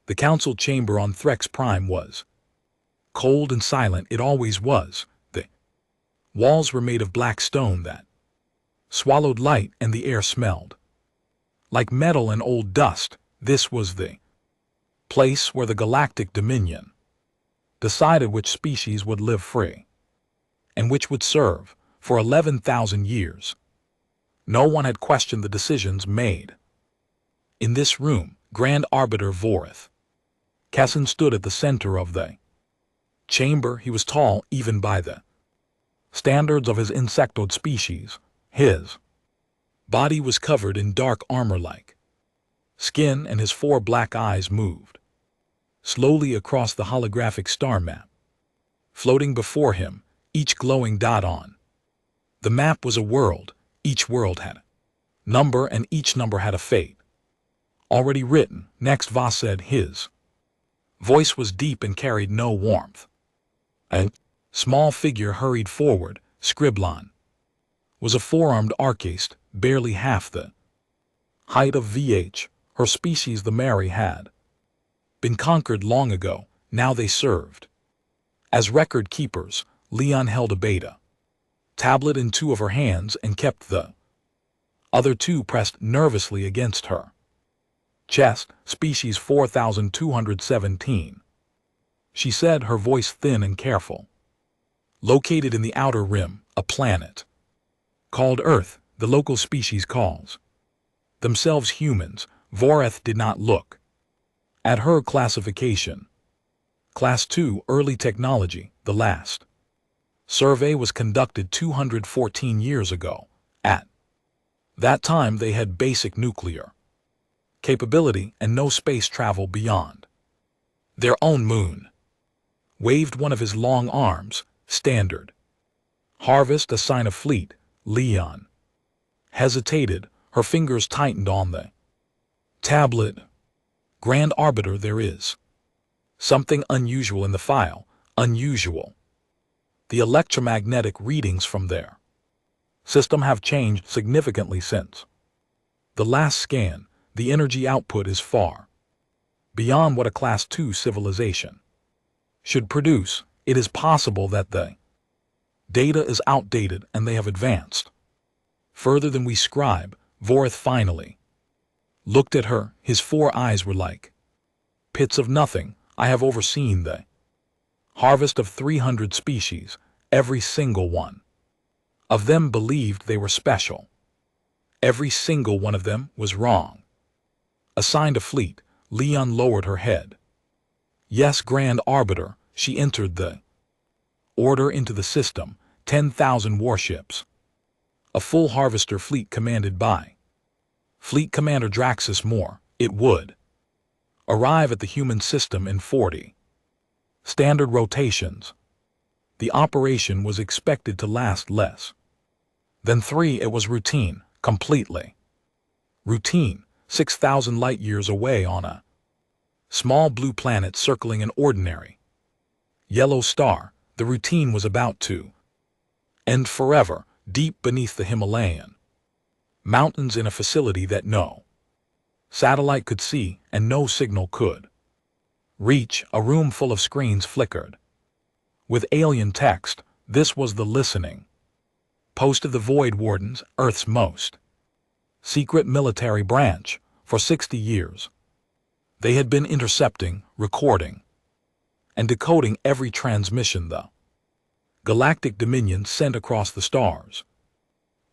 The council chamber on Threx Prime was cold and silent. It always was. The walls were made of black stone that swallowed light, and the air smelled like metal and old dust. This was the place where the Galactic Dominion decided which species would live free and which would serve for 11,000 years. No one had questioned the decisions made. In this room, Grand Arbiter Vorith Kessin stood at the center of the chamber. He was tall even by the standards of his insectoid species. His body was covered in dark armor-like skin, and his 4 black eyes moved slowly across the holographic star map, floating before him, each glowing dot on the map was a world. Each world had a number, and each number had a fate already written. Next, Voss said. His voice was deep and carried no warmth. A small figure hurried forward. Scriblon was a 4-armed archist, barely half the height of VH. Her species, the Mary, had been conquered long ago. Now they served as record keepers. Leon held a beta tablet in 2 of her hands and kept the other 2 pressed nervously against her chest. Species 4217, she said, her voice thin and careful. Located in the outer rim, a planet called Earth. The local species calls themselves humans. Voreth did not look at her classification. Class 2, early technology. The last survey was conducted 214 years ago. At that time they had basic nuclear capability and no space travel beyond their own moon. Waved one of his long arms. Standard harvest, a sign of fleet. Leon hesitated. Her fingers tightened on the tablet. Grand Arbiter, there is something unusual in the file. Unusual. The electromagnetic readings from their system have changed significantly since the last scan. The energy output is far beyond what a Class 2 civilization should produce. It is possible that the data is outdated and they have advanced further than we scribe. Vorith finally looked at her. His 4 eyes were like pits of nothing. I have overseen the harvest of 300 species. Every single one of them believed they were special. Every single one of them was wrong. Assigned a fleet. Leon lowered her head. Yes, Grand Arbiter. She entered the order into the system. 10,000 warships. A full harvester fleet commanded by Fleet Commander Draxus Moore. It would arrive at the human system in 40 standard rotations. The operation was expected to last less than 3. It was routine. Completely routine. 6,000 light-years away on a small blue planet circling an ordinary yellow star. The routine was about to end forever, deep beneath the Himalayan mountains, in a facility that no satellite could see and no signal could reach. A room full of screens flickered with alien text. This was the listening post of the Void Wardens, Earth's most secret military branch. For 60 years, they had been intercepting, recording, and decoding every transmission the Galactic Dominion sent across the stars.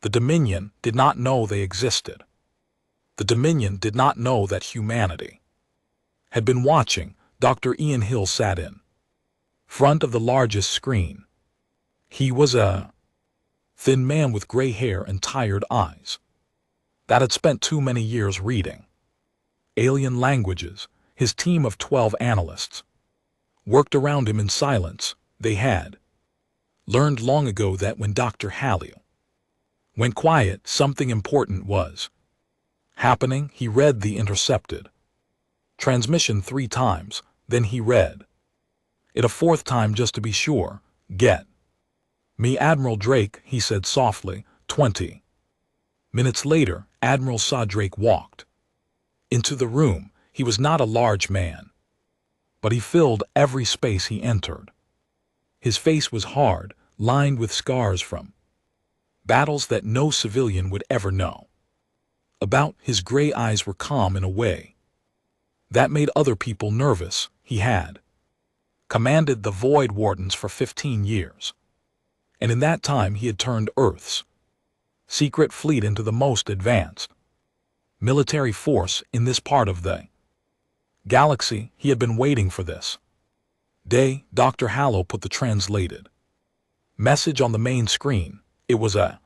The Dominion did not know they existed. The Dominion did not know that humanity had been watching. Dr. Ian Hill sat in front of the largest screen. He was a thin man with gray hair and tired eyes that had spent too many years reading alien languages. His team of 12 analysts worked around him in silence. They had learned long ago that when Dr. Halliel went quiet, something important was happening. He read the intercepted transmission 3 times, then he read it a 4th time just to be sure. Get me Admiral Drake, he said softly. 20 minutes later, Admiral saw Drake walked into the room. He was not a large man. but he filled every space he entered. His face was hard, lined with scars from battles that no civilian would ever know about. His gray eyes were calm in a way that made other people nervous. He had commanded the Void Wardens for 15 years, and in that time he had turned Earth's secret fleet into the most advanced military force in this part of the galaxy. He had been waiting for this day. Dr. Hallow put the translated message on the main screen. It was a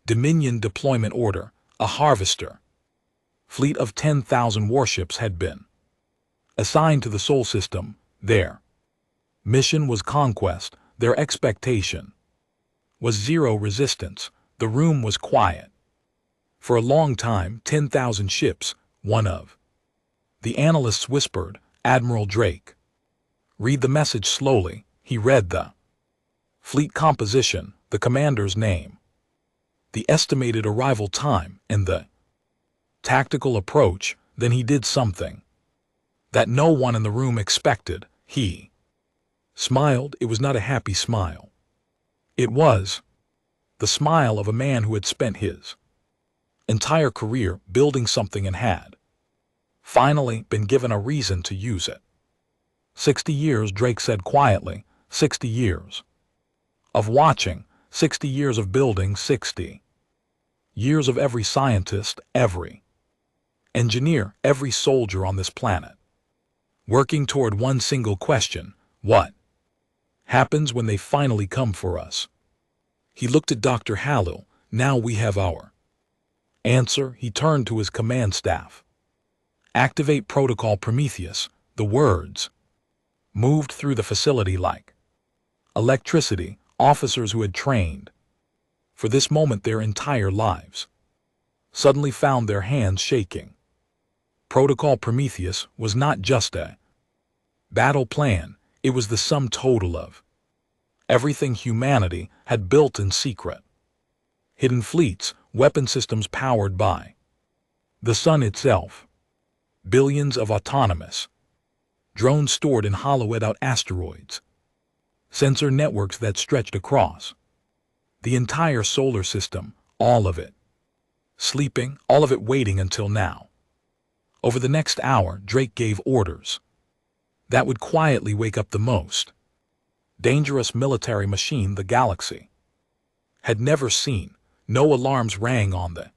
Dominion deployment order. A harvester fleet of 10,000 warships had been assigned to the Sol system. Their mission was conquest. Their expectation was zero resistance. The room was quiet. For a long time, 10,000 ships. One of the analysts whispered, "Admiral Drake." Read the message slowly. He read the fleet composition, the commander's name, the estimated arrival time, and the tactical approach. Then he did something that no one in the room expected. He smiled. It was not a happy smile. It was the smile of a man who had spent his entire career building something and had finally been given a reason to use it. 60 years, Drake said quietly. 60 years of watching, 60 years of building, 60 years of every scientist, every engineer, every soldier on this planet working toward one single question: what happens when they finally come for us? He looked at Dr. Hallow. Now we have our answer. He turned to his command staff. Activate Protocol Prometheus. The words moved through the facility like electricity. Officers who had trained for this moment their entire lives suddenly found their hands shaking. Protocol Prometheus was not just a battle plan. It was the sum total of everything humanity had built in secret. Hidden fleets, weapon systems powered by the sun itself, billions of autonomous drones stored in hollowed-out asteroids, sensor networks that stretched across the entire solar system, all of it sleeping, all of it waiting until now. Over the next hour, Drake gave orders that would quietly wake up the most dangerous military machine the galaxy had never seen. No alarms rang on the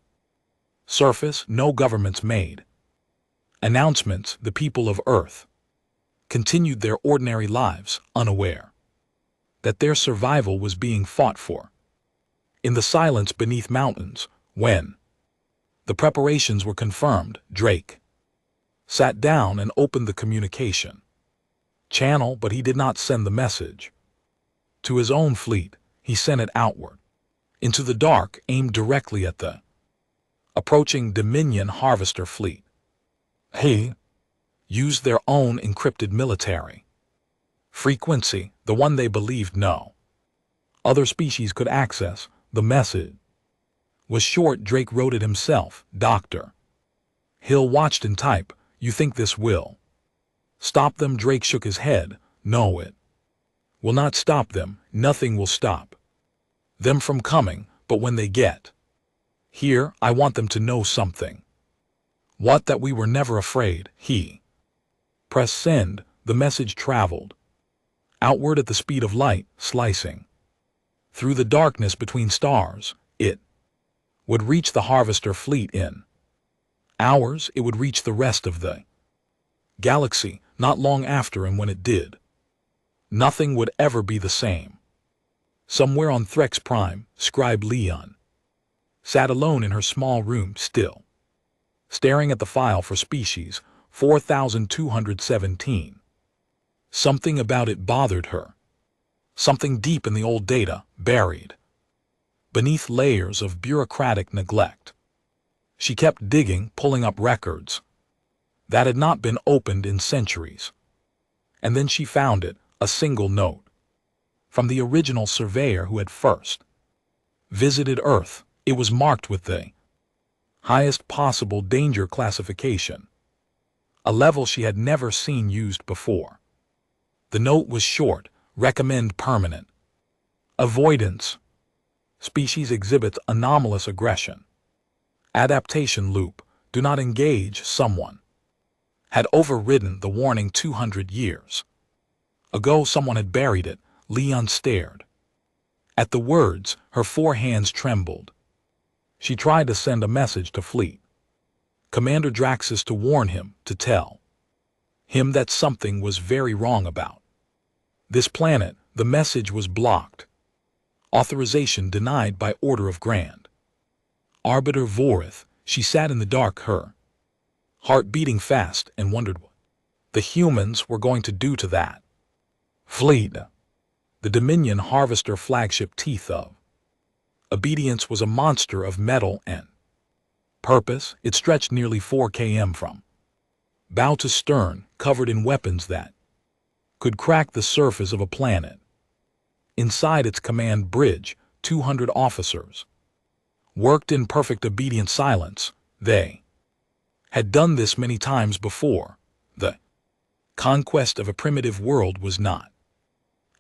surface, no governments made announcements. The people of Earth continued their ordinary lives, unaware that their survival was being fought for. In the silence beneath mountains, when the preparations were confirmed, Drake sat down and opened the communication channel, but he did not send the message to his own fleet. He sent it outward, into the dark, aimed directly at the approaching Dominion harvester fleet. He used their own encrypted military frequency, the one they believed no other species could access. The message was short. Drake wrote it himself. Dr. Hill watched and typed. You think this will stop them? Drake shook his head. No, it will not stop them. Nothing will stop them from coming, but when they get here, I want them to know something. What? That we were never afraid. He pressed send. The message traveled outward at the speed of light, slicing through the darkness between stars. It would reach the harvester fleet in hours. It would reach the rest of the galaxy not long after, and when it did, nothing would ever be the same. Somewhere on Threx Prime, Scribe Leon sat alone in her small room, still staring at the file for species 4217. Something about it bothered her. Something deep in the old data, buried beneath layers of bureaucratic neglect. She kept digging, pulling up records that had not been opened in centuries. And then she found it, a single note from the original surveyor who had first visited Earth. It was marked with the highest possible danger classification. a level she had never seen used before. The note was short, recommend permanent. Avoidance. Species exhibits anomalous aggression. Adaptation loop, do not engage someone. Had overridden the warning 200 years ago. Someone had buried it. Leon stared. At the words, her four hands trembled. She tried to send a message to Fleet Commander Draxus to warn him, to tell him that something was very wrong about this planet. The message was blocked. Authorization denied by order of Grand Arbiter Vorith. She sat in the dark, her heart beating fast, and wondered what the humans were going to do to that fleet. The Dominion Harvester flagship teeth of obedience was a monster of metal and purpose. It stretched nearly 4 km from bow to stern, covered in weapons that could crack the surface of a planet. Inside its command bridge, 200 officers worked in perfect obedient silence. They had done this many times before. The conquest of a primitive world was not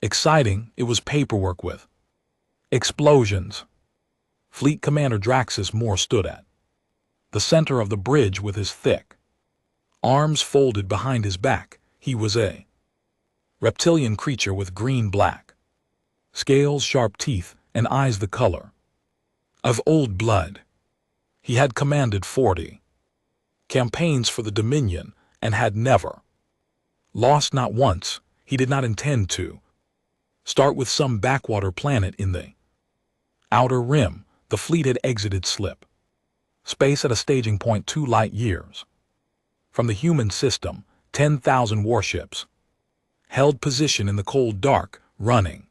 exciting. It was paperwork with explosions. Fleet Commander Draxus Moore stood at the center of the bridge with his thick arms folded behind his back. He was a reptilian creature with green-black scales, sharp teeth, and eyes the color of old blood. He had commanded 40 campaigns for the Dominion and had never lost, not once. He did not intend to start with some backwater planet in the outer rim. The fleet had exited slip space at a staging point 2 light years from the human system. 10,000 warships held position in the cold dark, running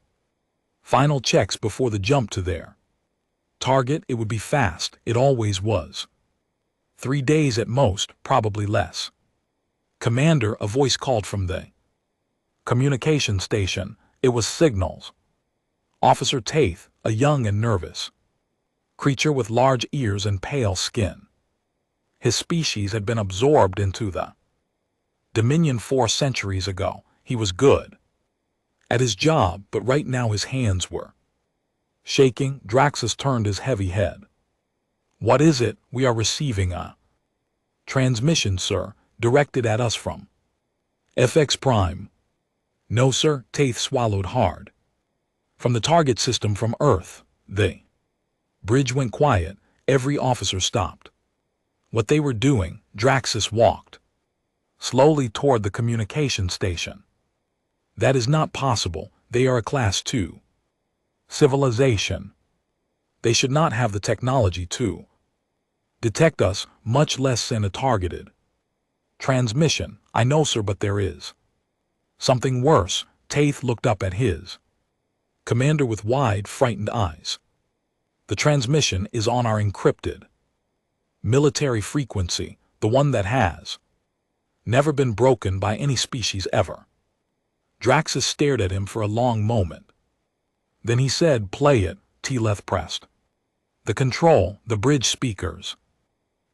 final checks before the jump to their target. It would be fast. It always was. 3 days at most, probably less. Commander, a voice called from the communication station. It was signals. Officer Taith, a young and nervous creature with large ears and pale skin. His species had been absorbed into the Dominion 4 centuries ago. He was good at his job, but right now his hands were shaking. Draxus turned his heavy head. What is it? We are receiving a transmission, sir, directed at us from FX Prime. No, sir. Taith swallowed hard. From the target system from Earth. The bridge went quiet. Every officer stopped what they were doing. Draxus walked slowly toward the communication station. That is not possible. They are a Class 2 civilization. They should not have the technology to detect us, much less send a targeted transmission. I know, sir, but there is something worse. Taith looked up at his commander with wide, frightened eyes. The transmission is on our encrypted military frequency, the one that has never been broken by any species ever. Draxus stared at him for a long moment. Then he said, play it. Teleth pressed the control. The bridge speakers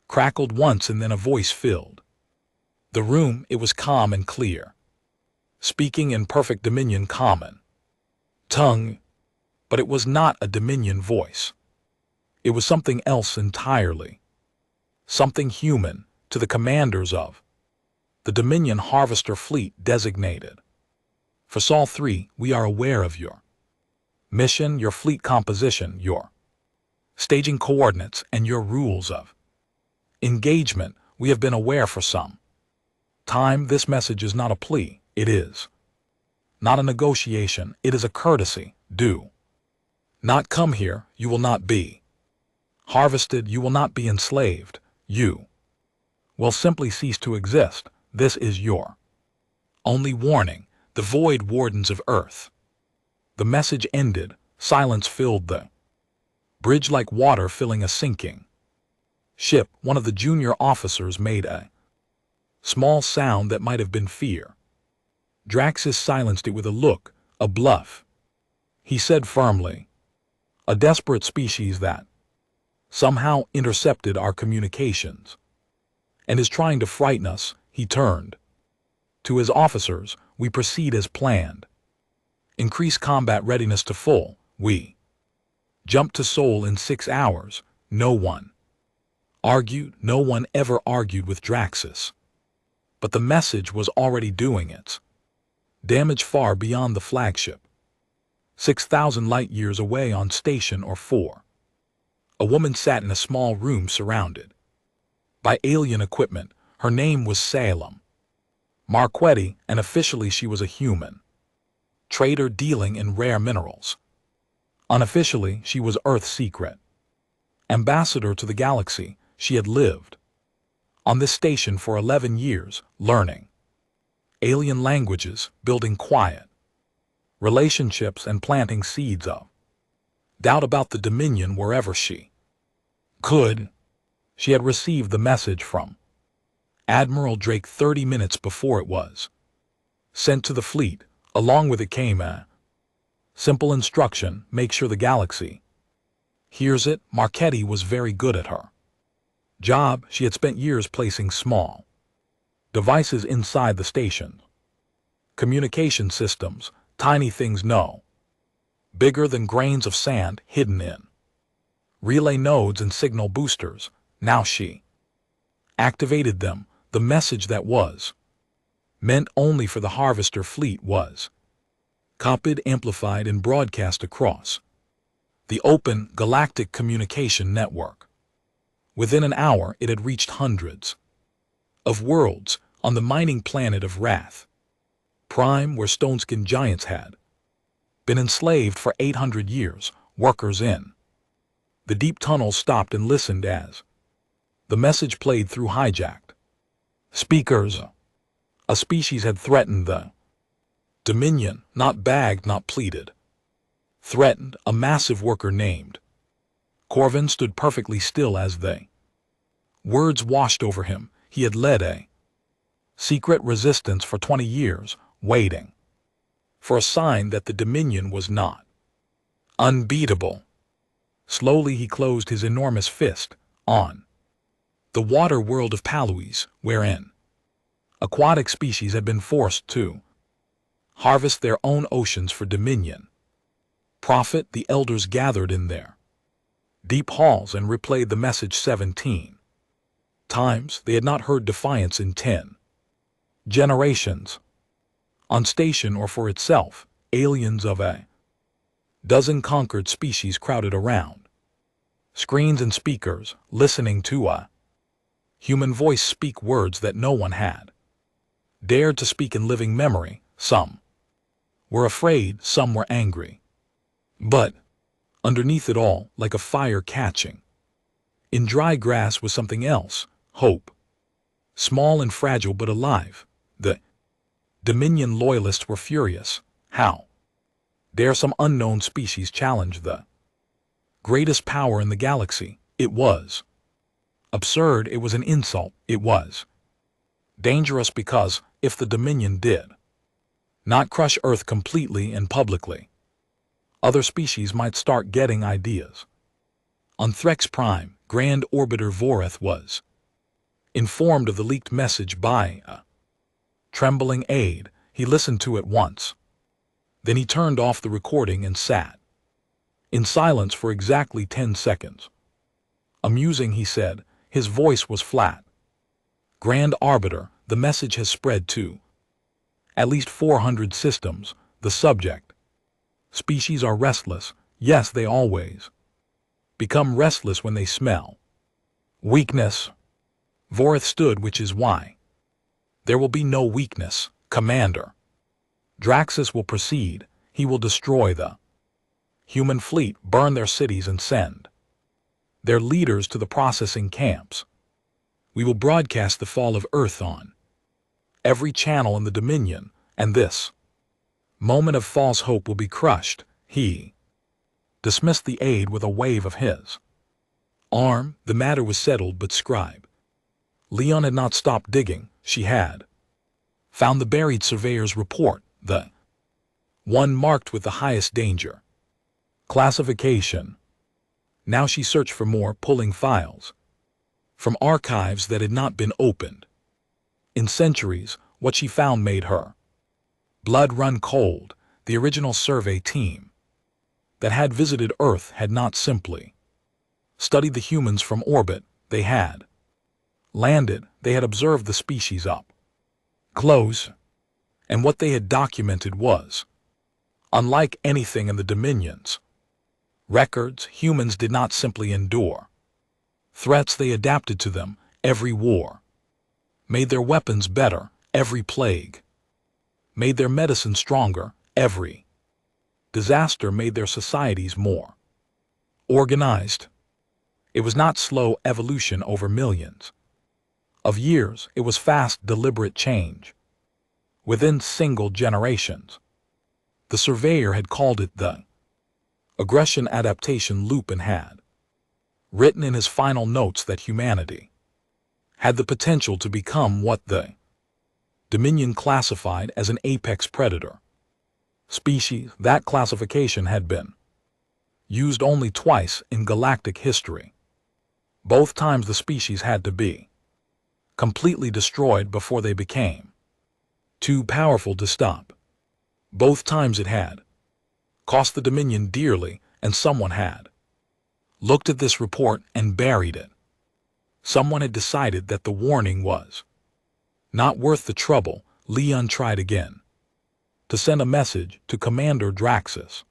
crackled once, and then a voice filled the room. It was calm and clear, speaking in perfect Dominion common tongue. But it was not a Dominion voice. It was something else entirely. Something human to the commanders of the Dominion Harvester fleet designated for Sol 3. We are aware of your mission, your fleet composition, your staging coordinates, and your rules of engagement. We have been aware for some time. This message is not a plea. It is not a negotiation. It is a courtesy. Do not come here. You will not be harvested. You will not be enslaved. You will simply cease to exist. This is your only warning. The Void Wardens of Earth. The message ended. Silence filled the bridge like water filling a sinking ship. One of the junior officers made a small sound that might have been fear. Draxus silenced it with a look, a bluff. He said firmly, a desperate species that somehow intercepted our communications and is trying to frighten us. he turned. To his officers, we proceed as planned. Increase combat readiness to full, we. Jump to Seoul in 6 hours, no one. Argued, no one ever argued with Draxus. But the message was already doing its damage far beyond the flagship. 6,000 light-years away on Station or 4. A woman sat in a small room surrounded by alien equipment. Her name was Salem Marquetti, and officially she was a human trader dealing in rare minerals. Unofficially, she was Earth's secret ambassador to the galaxy. She had lived on this station for 11 years, learning alien languages, building quiet relationships, and planting seeds of doubt about the Dominion wherever she could. She had received the message from Admiral Drake 30 minutes before it was sent to the fleet. Along with it came a simple instruction: make sure the galaxy hears it. Marquetti was very good at her job. She had spent years placing small devices inside the station. Communication systems, tiny things no bigger than grains of sand, hidden in relay nodes and signal boosters. Now she activated them. The message that was meant only for the Harvester fleet was copied, amplified, and broadcast across the open galactic communication network. Within an hour, it had reached hundreds of worlds on the mining planet of Wrath Prime, where stone-skinned giants had been enslaved for 800 years. Workers in the deep tunnels stopped and listened as the message played through hijacked speakers. A species had threatened the Dominion, not begged, not pleaded. Threatened. A massive worker named Corvin stood perfectly still as they words washed over him. He had led a secret resistance for 20 years, waiting for a sign that the Dominion was not unbeatable. Slowly he closed his enormous fist on the water world of Paluis, wherein aquatic species had been forced to harvest their own oceans for Dominion profit. The elders gathered in their deep halls and replayed the message 17 times. They had not heard defiance in 10 generations. On station or for itself, aliens of a dozen conquered species crowded around screens and speakers, listening to a human voice speak words that no one had dared to speak in living memory. Some were afraid, some were angry. But underneath it all, like a fire catching in dry grass, was something else: hope. Small and fragile but alive. The Dominion loyalists were furious. How dare some unknown species challenge the greatest power in the galaxy? It was absurd. It was an insult. It was dangerous because, if the Dominion did not crush Earth completely and publicly, other species might start getting ideas. On Threx Prime, Grand Orbiter Voreth was informed of the leaked message by a trembling aide. He listened to it once. Then he turned off the recording and sat in silence for exactly 10 seconds. Amusing, he said. His voice was flat. Grand Arbiter, the message has spread to at least 400 systems. The subject species are restless. Yes, they always become restless when they smell weakness. Voreth stood, which is why there will be no weakness, Commander. Draxus will proceed. He will destroy the human fleet, burn their cities, and send their leaders to the processing camps. We will broadcast the fall of Earth on every channel in the Dominion, and this moment of false hope will be crushed. He dismissed the aide with a wave of his arm. The matter was settled, but Scribe Leon had not stopped digging. She had found the buried surveyor's report, the one marked with the highest danger classification. Now she searched for more, pulling files from archives that had not been opened. In centuries, what she found made her blood run cold. The original survey team that had visited Earth had not simply studied the humans from orbit. They had landed, they had observed the species up close, and what they had documented was unlike anything in the Dominion's records. Humans did not simply endure threats, they adapted to them. Every war made their weapons better. Every plague made their medicine stronger. Every disaster made their societies more organized. It was not slow evolution over millions of years. It was fast, deliberate change within single generations. The surveyor had called it the aggression adaptation loop and had written in his final notes that humanity had the potential to become what the Dominion classified as an apex predator species. That classification had been used only twice in galactic history. Both times the species had to be completely destroyed before they became too powerful to stop. Both times it had cost the Dominion dearly, and someone had looked at this report and buried it. Someone had decided that the warning was not worth the trouble. Leon tried again to send a message to Commander Draxus.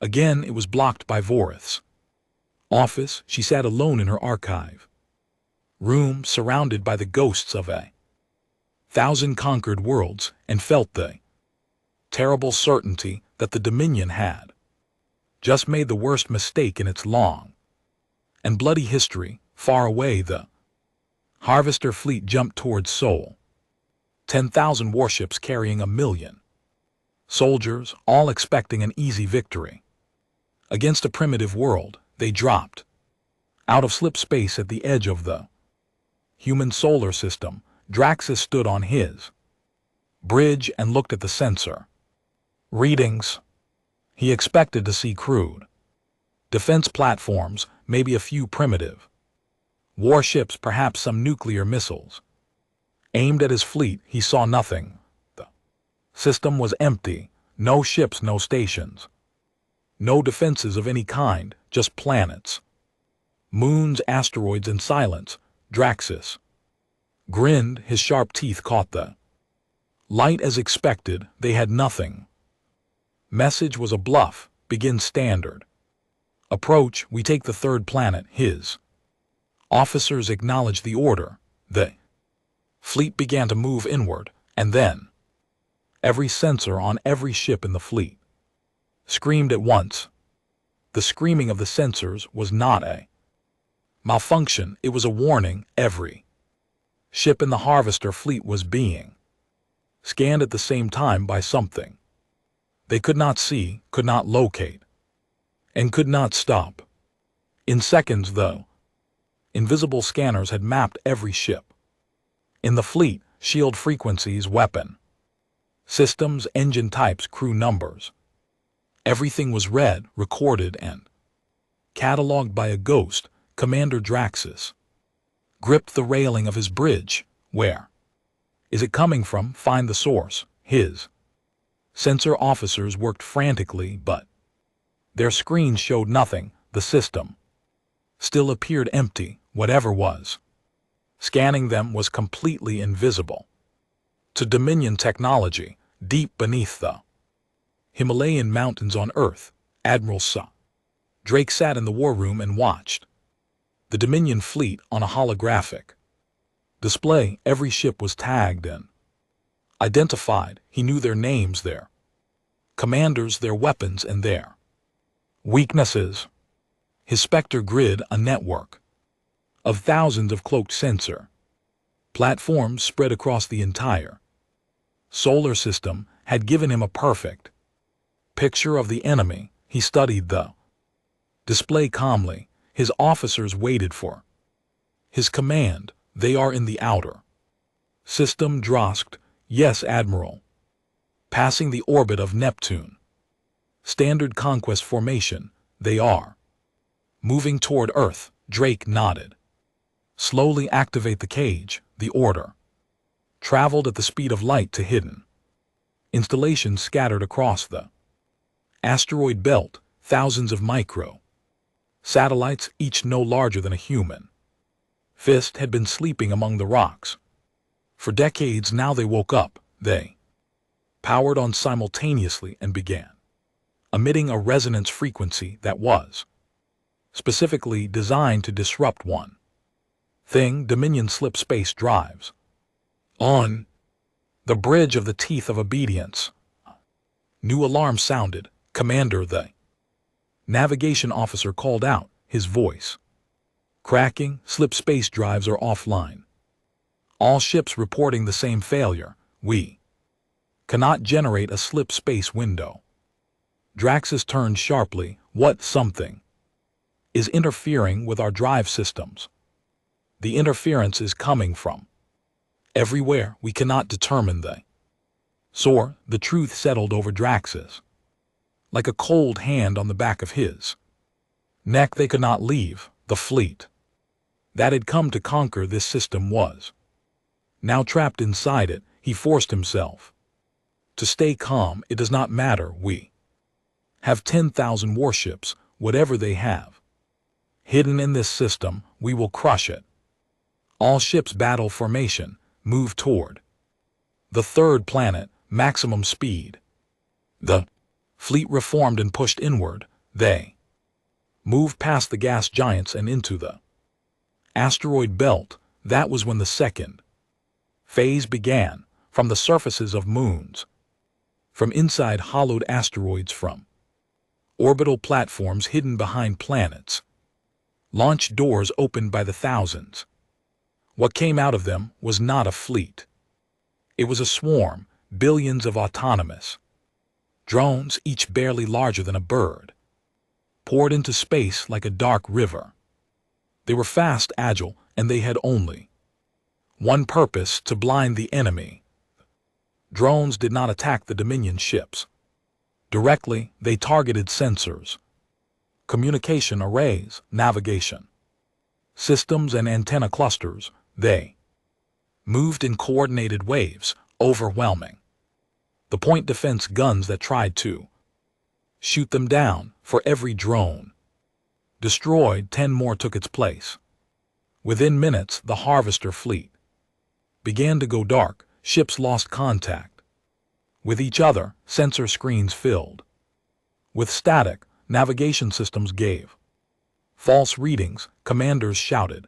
Again it was blocked by Vorith's office. She sat alone in her archive room, surrounded by the ghosts of 1,000 conquered worlds, and felt the terrible certainty that the Dominion had just made the worst mistake in its long and bloody history. Far away, the Harvester fleet jumped towards Sol. 10,000 warships carrying 1,000,000 soldiers, all expecting an easy victory against a primitive world. They dropped out of slip space at the edge of the human solar system. Draxus stood on his bridge and looked at the sensor readings. He expected to see crude defense platforms, maybe a few primitive warships, perhaps some nuclear missiles aimed at his fleet. He saw nothing. The system was empty. No ships, no stations, no defenses of any kind, just planets, moons, asteroids, and silence. Draxus grinned. His sharp teeth caught the light. As expected, they had nothing. Message was a bluff. Begin standard approach. We take the third planet. His officers acknowledged the order. The fleet began to move inward, and then every sensor on every ship in the fleet screamed at once. The screaming of the sensors was not a malfunction, it was a warning. Every ship in the Harvester fleet was being scanned at the same time by something they could not see, could not locate, and could not stop. In seconds, though, invisible scanners had mapped every ship in the fleet, shield frequencies, weapon systems, engine types, crew numbers. Everything was read, recorded, and catalogued by a ghost. Commander Draxus gripped the railing of his bridge. Where is it coming from? Find the source. His sensor officers worked frantically, but their screens showed nothing. The system still appeared empty. Whatever was scanning them was completely invisible to Dominion technology. Deep beneath the Himalayan mountains on Earth, Admiral Drake sat in the war room and watched the Dominion fleet on a holographic display. Every ship was tagged and identified. He knew their names, their commanders, their weapons, and their weaknesses. His Spectre grid, a network of thousands of cloaked sensor platforms spread across the entire solar system, had given him a perfect picture of the enemy. He studied the display calmly. His officers waited for his command. They are in the outer system. Drosked. Yes, Admiral. Passing the orbit of Neptune. Standard conquest formation. They are moving toward Earth. Drake nodded. Slowly activate the cage. The order traveled at the speed of light to hidden installations scattered across the asteroid belt, thousands of micro satellites, each no larger than a human fist, had been sleeping among the rocks. For decades now they woke up, they powered on simultaneously and began emitting a resonance frequency that was specifically designed to disrupt one thing: Dominion slip space drives. On the bridge of the teeth of obedience, new alarm sounded. Commander, the navigation officer called out, his voice cracking. Slip space drives are offline. All ships reporting the same failure. We cannot generate a slip space window. Draxus turned sharply. What? Something is interfering with our drive systems. The interference is coming from everywhere. We cannot determine the source. The truth settled over Draxus like a cold hand on the back of his neck. They could not leave. The fleet that had come to conquer this system was now trapped inside it. He forced himself to stay calm. It does not matter. We have 10,000 warships, whatever they have hidden in this system, we will crush it. All ships battle formation, move toward the third planet, maximum speed. The fleet reformed and pushed inward. They moved past the gas giants and into the asteroid belt. That was when the second phase began. From the surfaces of moons, from inside hollowed asteroids, from orbital platforms hidden behind planets, launch doors opened by the thousands. What came out of them was not a fleet. It was a swarm, billions of autonomous drones, each barely larger than a bird, poured into space like a dark river. They were fast, agile, and they had only one purpose: to blind the enemy. Drones did not attack the Dominion ships directly. They targeted sensors, communication arrays, navigation systems, and antenna clusters. They moved in coordinated waves, overwhelming the point defense guns that tried to shoot them down. For every drone destroyed, 10 more took its place. Within minutes, the Harvester fleet began to go dark. Ships lost contact with each other. Sensor screens filled with static. Navigation systems gave false readings. Commanders shouted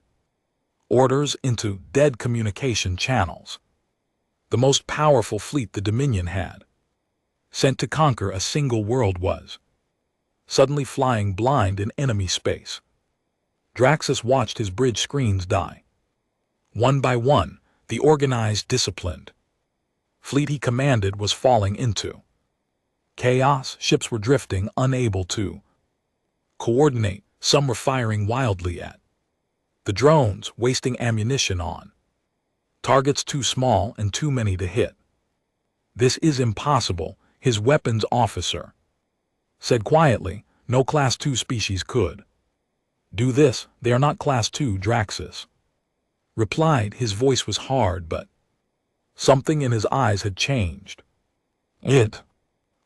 orders into dead communication channels. The most powerful fleet the Dominion had sent to conquer a single world was suddenly flying blind in enemy space. Draxus watched his bridge screens die. One by one, the organized, disciplined fleet he commanded was falling into chaos. Ships were drifting, unable to coordinate. Some were firing wildly at the drones, wasting ammunition on targets too small and too many to hit. This is impossible, his weapons officer said quietly. No Class 2 species could do this. They are not Class 2, Draxus replied. His voice was hard, but something in his eyes had changed. It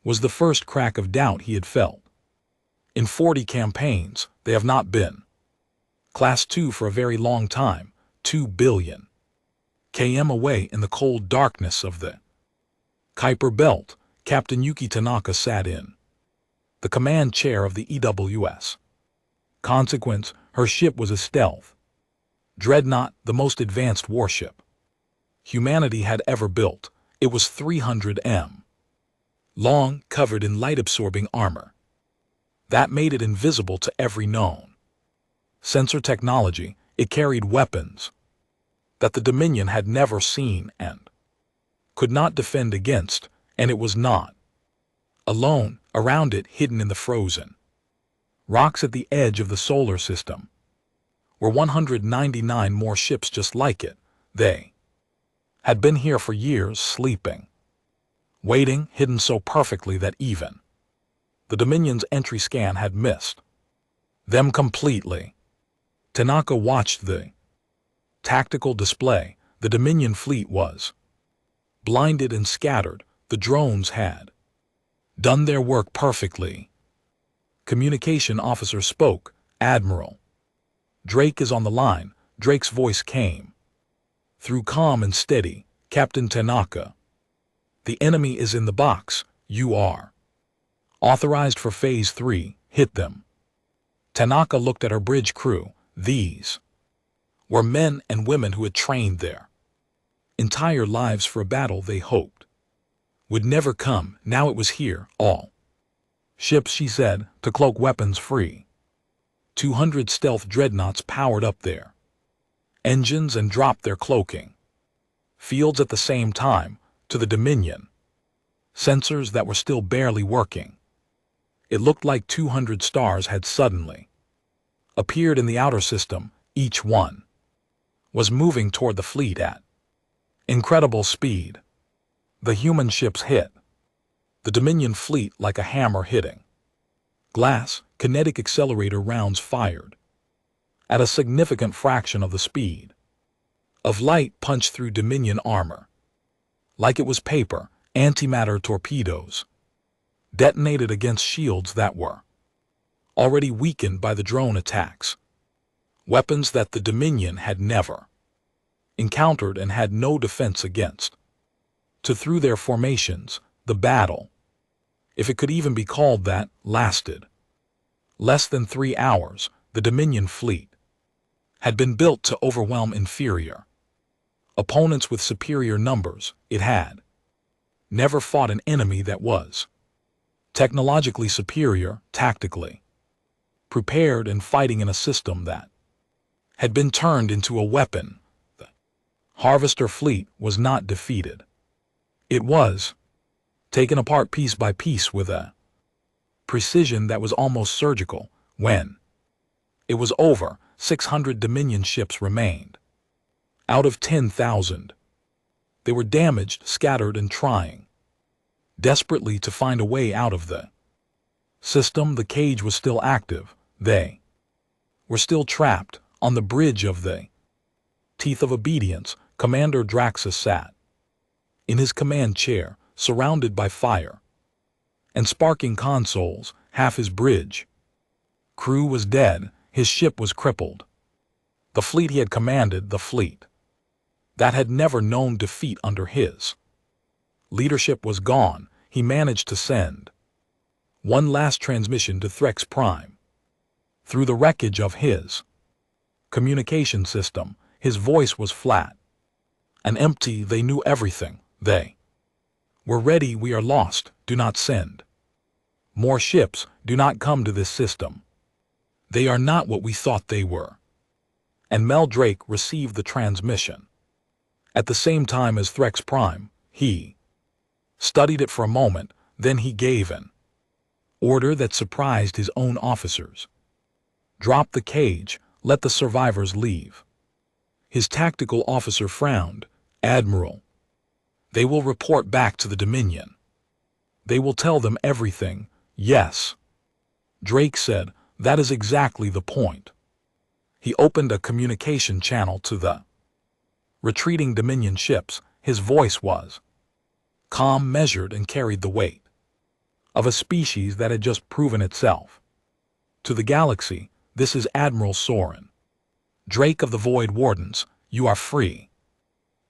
was the first crack of doubt he had felt. In 40 campaigns, they have not been Class 2 for a very long time. 2 billion km away in the cold darkness of the Kuiper Belt, Captain Yuki Tanaka sat in the command chair of the EWS. Consequence, her ship was a stealth dreadnought, the most advanced warship humanity had ever built. It was 300 m long, covered in light-absorbing armor that made it invisible to every known sensor technology. It carried weapons that the Dominion had never seen and could not defend against, and it was not alone. Around it, hidden in the frozen rocks at the edge of the solar system, were 199 more ships just like it. They had been here for years, sleeping, waiting, hidden so perfectly that even the Dominion's entry scan had missed them completely. Tanaka watched the tactical display. The Dominion fleet was Blinded and scattered, the drones had done their work perfectly. Communication officer spoke. Admiral Drake is on the line. Drake's voice came through calm and steady. Captain Tanaka, the enemy is in the box. You are authorized for Phase 3. Hit them. Tanaka looked at her bridge crew. These were men and women who had trained their entire lives for a battle they hoped would never come. Now it was here. All ships, she said, to cloak weapons free. 200 stealth dreadnoughts powered up their engines and dropped their cloaking fields at the same time to the Dominion sensors that were still barely working. It looked like 200 stars had suddenly appeared in the outer system. Each one was moving toward the fleet at incredible speed. The human ships hit the Dominion fleet like a hammer hitting glass. Kinetic accelerator rounds fired at a significant fraction of the speed of light punched through Dominion armor like it was paper. Antimatter torpedoes detonated against shields that were already weakened by the drone attacks. Weapons that the Dominion had never encountered and had no defense against. Through their formations, the battle, if it could even be called that, lasted less than 3 hours. The Dominion fleet had been built to overwhelm inferior opponents with superior numbers. It had never fought an enemy that was technologically superior, tactically prepared, and fighting in a system that had been turned into a weapon. The Harvester fleet was not defeated. It was taken apart piece by piece with a precision that was almost surgical. When it was over, 600 Dominion ships remained out of 10,000. They were damaged, scattered, and trying desperately to find a way out of the system. The cage was still active. They were still trapped on the bridge of the Teeth of Obedience. Commander Draxa sat in his command chair, surrounded by fire and sparking consoles. Half his bridge crew was dead. His ship was crippled. The fleet he had commanded, the fleet that had never known defeat under his leadership, was gone. He managed to send one last transmission to Threx Prime through the wreckage of his communication system. His voice was flat and empty. They knew everything. They were ready. We are lost. Do not send more ships. Do not come to this system. They are not what we thought they were. And Mel Drake received the transmission at the same time as Threx Prime. He studied it for a moment, then he gave an order that surprised his own officers. Drop the cage, let the survivors leave. His tactical officer frowned. Admiral, they will report back to the Dominion. They will tell them everything. Yes, Drake said, that is exactly the point. He opened a communication channel to the retreating Dominion ships. His voice was calm, measured, and carried the weight of a species that had just proven itself to the galaxy. This is Admiral Soren Drake of the Void Wardens. You are free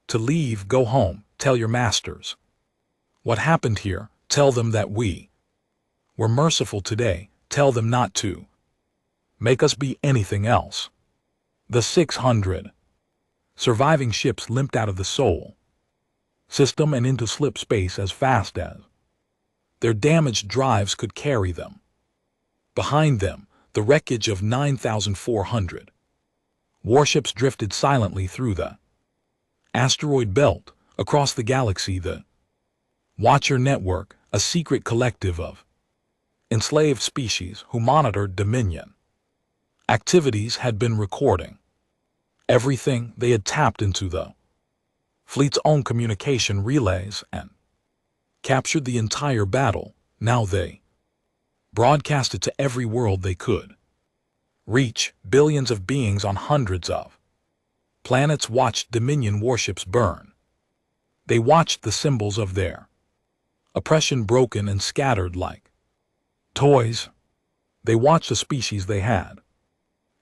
to leave. Go home. Tell your masters what happened here. Tell them that we were merciful today. Tell them not to make us be anything else. The 600 surviving ships limped out of the Sol system and into slip space as fast as their damaged drives could carry them. Behind them, the wreckage of 9,400 warships drifted silently through the asteroid belt across the galaxy. The Watcher Network, a secret collective of enslaved species who monitored Dominion activities, had been recording everything. They had tapped into the fleet's own communication relays and captured the entire battle. Now they broadcasted to every world they could reach. Billions of beings on hundreds of planets watched Dominion warships burn They watched the symbols of their oppression broken and scattered like toys. They watched a species they had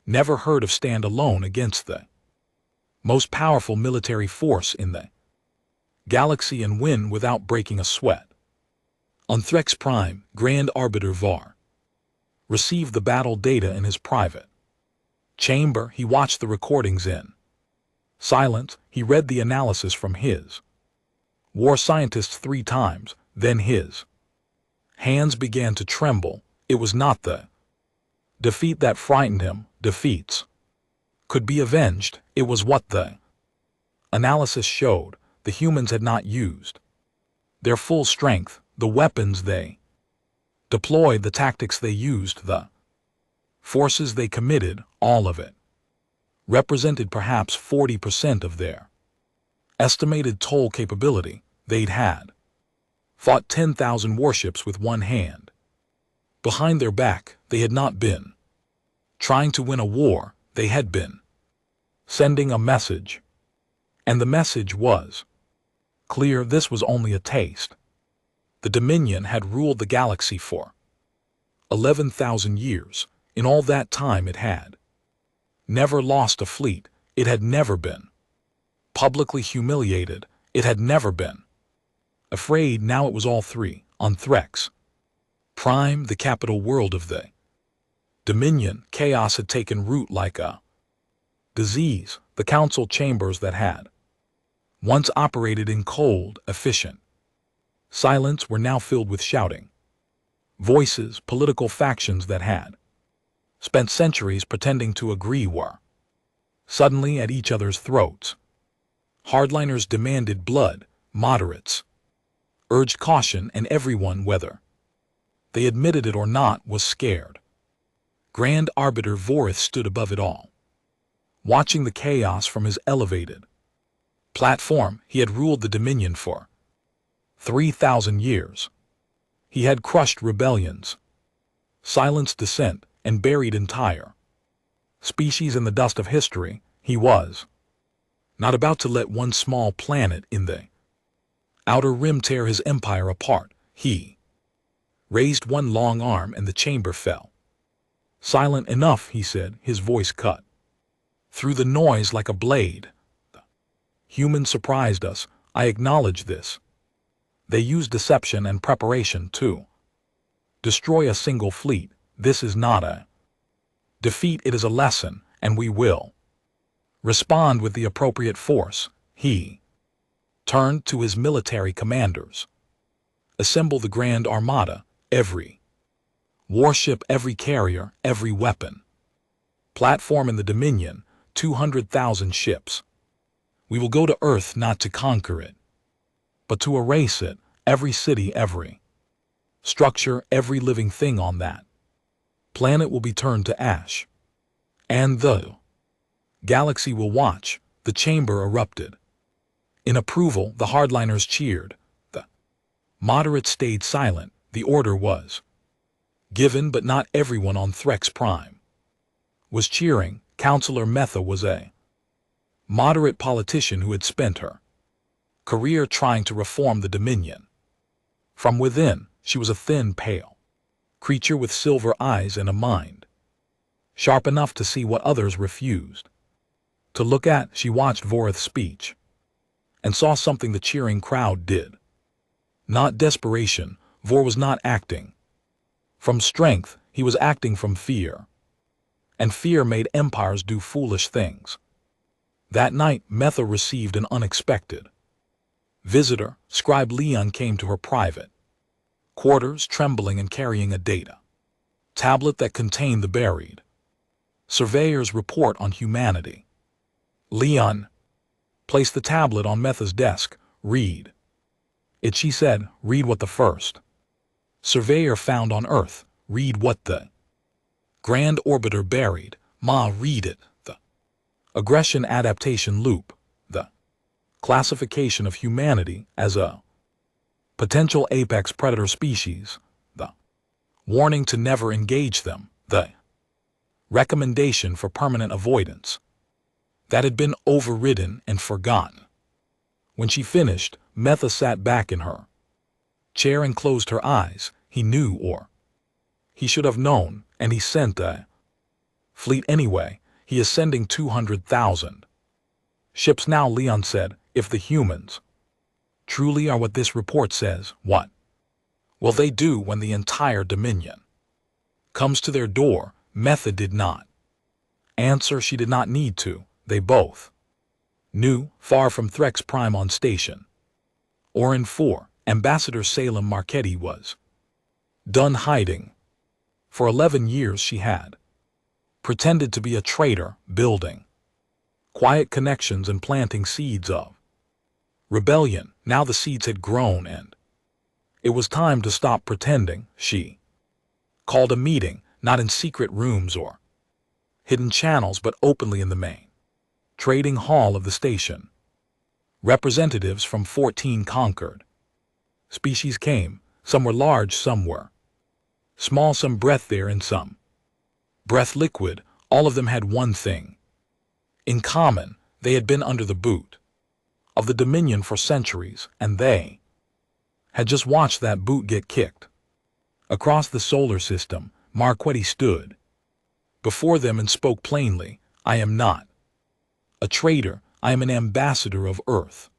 never heard of stand alone against the most powerful military force in the galaxy and win without breaking a sweat. On Threx Prime, Grand Arbiter Var received the battle data in his private chamber. He watched the recordings in silence. He read the analysis from his war scientists 3 times, then his hands began to tremble. It was not the defeat that frightened him. Defeats could be avenged. It was what the analysis showed. The humans had not used their full strength, the weapons they deployed, the tactics they used, the forces they committed. All of it represented perhaps 40% of their estimated total capability. They'd had fought 10,000 warships with one hand behind their back. They had not been trying to win a war. They had been sending a message. And the message was clear. This was only a taste. The Dominion had ruled the galaxy for 11,000 years. In all that time it had never lost a fleet. It had never been publicly humiliated. It had never been afraid. Now it was all 3. On Threx Prime, the capital world of the Dominion, chaos had taken root like a disease. The council chambers that had once operated in cold, efficient silence were now filled with shouting voices. Political factions that had spent centuries pretending to agree were suddenly at each other's throats. Hardliners demanded blood, moderates urged caution, and everyone, whether they admitted it or not, was scared. Grand Arbiter Vorith stood above it all, watching the chaos from his elevated platform. He had ruled the Dominion for 3,000 years. He had crushed rebellions, silenced dissent, and buried entire species in the dust of history. He was not about to let one small planet in the outer rim tear his empire apart. He raised one long arm and the chamber fell. Silent enough, he said, his voice cut through the noise like a blade. Humans surprised us. I acknowledge this. They used deception and preparation to destroy a single fleet. This is not a defeat. It is a lesson, and we will respond with the appropriate force. He turned to his military commanders. Assemble the Grand Armada, every warship, every carrier, every weapon platform in the Dominion, 200,000 ships. We will go to Earth not to conquer it, but to erase it. Every city, every structure, every living thing on that planet will be turned to ash. And the galaxy will watch. The chamber erupted. In approval, the hardliners cheered. The moderates stayed silent. The order was given, but not everyone on Threx Prime was cheering. Counselor Metha was a moderate politician who had spent her career trying to reform the Dominion. From within, she was a thin, pale creature with silver eyes and a mind sharp enough to see what others refused to look at. She watched Vorith's speech and saw something the cheering crowd did. Not desperation. Vor was not acting from strength. He was acting from fear. And fear made empires do foolish things. That night, Metha received an unexpected visitor. Scribe Leon came to her private quarters, trembling and carrying a data tablet that contained the buried surveyor's report on humanity. Leon placed the tablet on Metha's desk. Read it, she said. Read what the first surveyor found on Earth. Read what the Grand Orbiter buried. Ma, read it. The aggression adaptation loop. The classification of humanity as a potential apex predator species. The warning to never engage them. The recommendation for permanent avoidance. That had been overridden and forgotten. When she finished, Metha sat back in her chair and closed her eyes. He knew, or he should have known, and he sent a fleet anyway. He is sending 200,000 ships now, Leon said. If the humans truly are what this report says, what will they do when the entire Dominion comes to their door? Metha did not answer. She did not need to. They both knew. Far from Threx Prime on station Orin 4, Ambassador Salem Marchetti was done hiding. For 11 years she had pretended to be a traitor, building quiet connections and planting seeds of rebellion. Now the seeds had grown and it was time to stop pretending. She called a meeting, not in secret rooms or hidden channels, but openly in the main trading hall of the station. Representatives from 14 conquered species came. Some were large, some were small, some breath there and some breath liquid. All of them had one thing in common: they had been under the boot of the Dominion for centuries, and they had just watched that boot get kicked. Across the solar system, Marchetti stood before them and spoke plainly. I am not a traitor. I am an ambassador of Earth.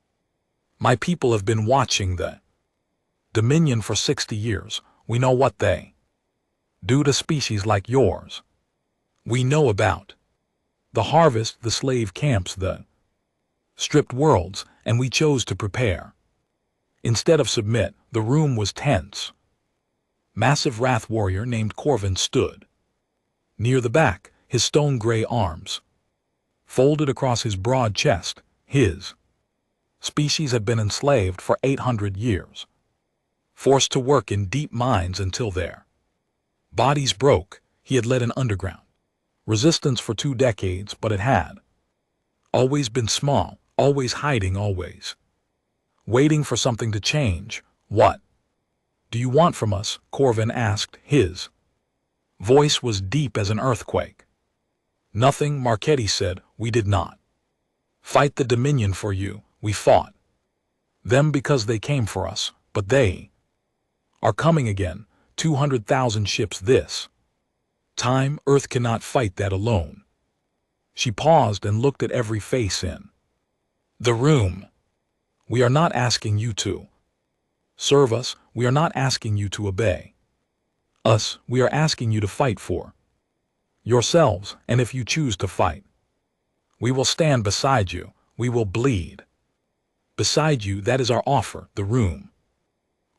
My people have been watching the Dominion for 60 years. We know what they do to species like yours. We know about the harvest, the slave camps, the stripped worlds, and we chose to prepare instead of submit. The room was tense. Massive wrath warrior named Corvin stood near the back, his stone gray arms folded across his broad chest. His species had been enslaved for 800 years, forced to work in deep mines until their bodies broke. He had led an underground resistance for 2 decades, but it had always been small, always hiding, always waiting for something to change. What do you want from us? Corvin asked. His voice was deep as an earthquake. Nothing, Marchetti said. We did not fight the Dominion for you. We fought them because they came for us, but they are coming again. 200,000 ships this time. Earth cannot fight that alone. She paused and looked at every face in the room. We are not asking you to serve us. We are not asking you to obey us. We are asking you to fight for yourselves, and if you choose to fight, we will stand beside you. We will bleed beside you. That is our offer. The room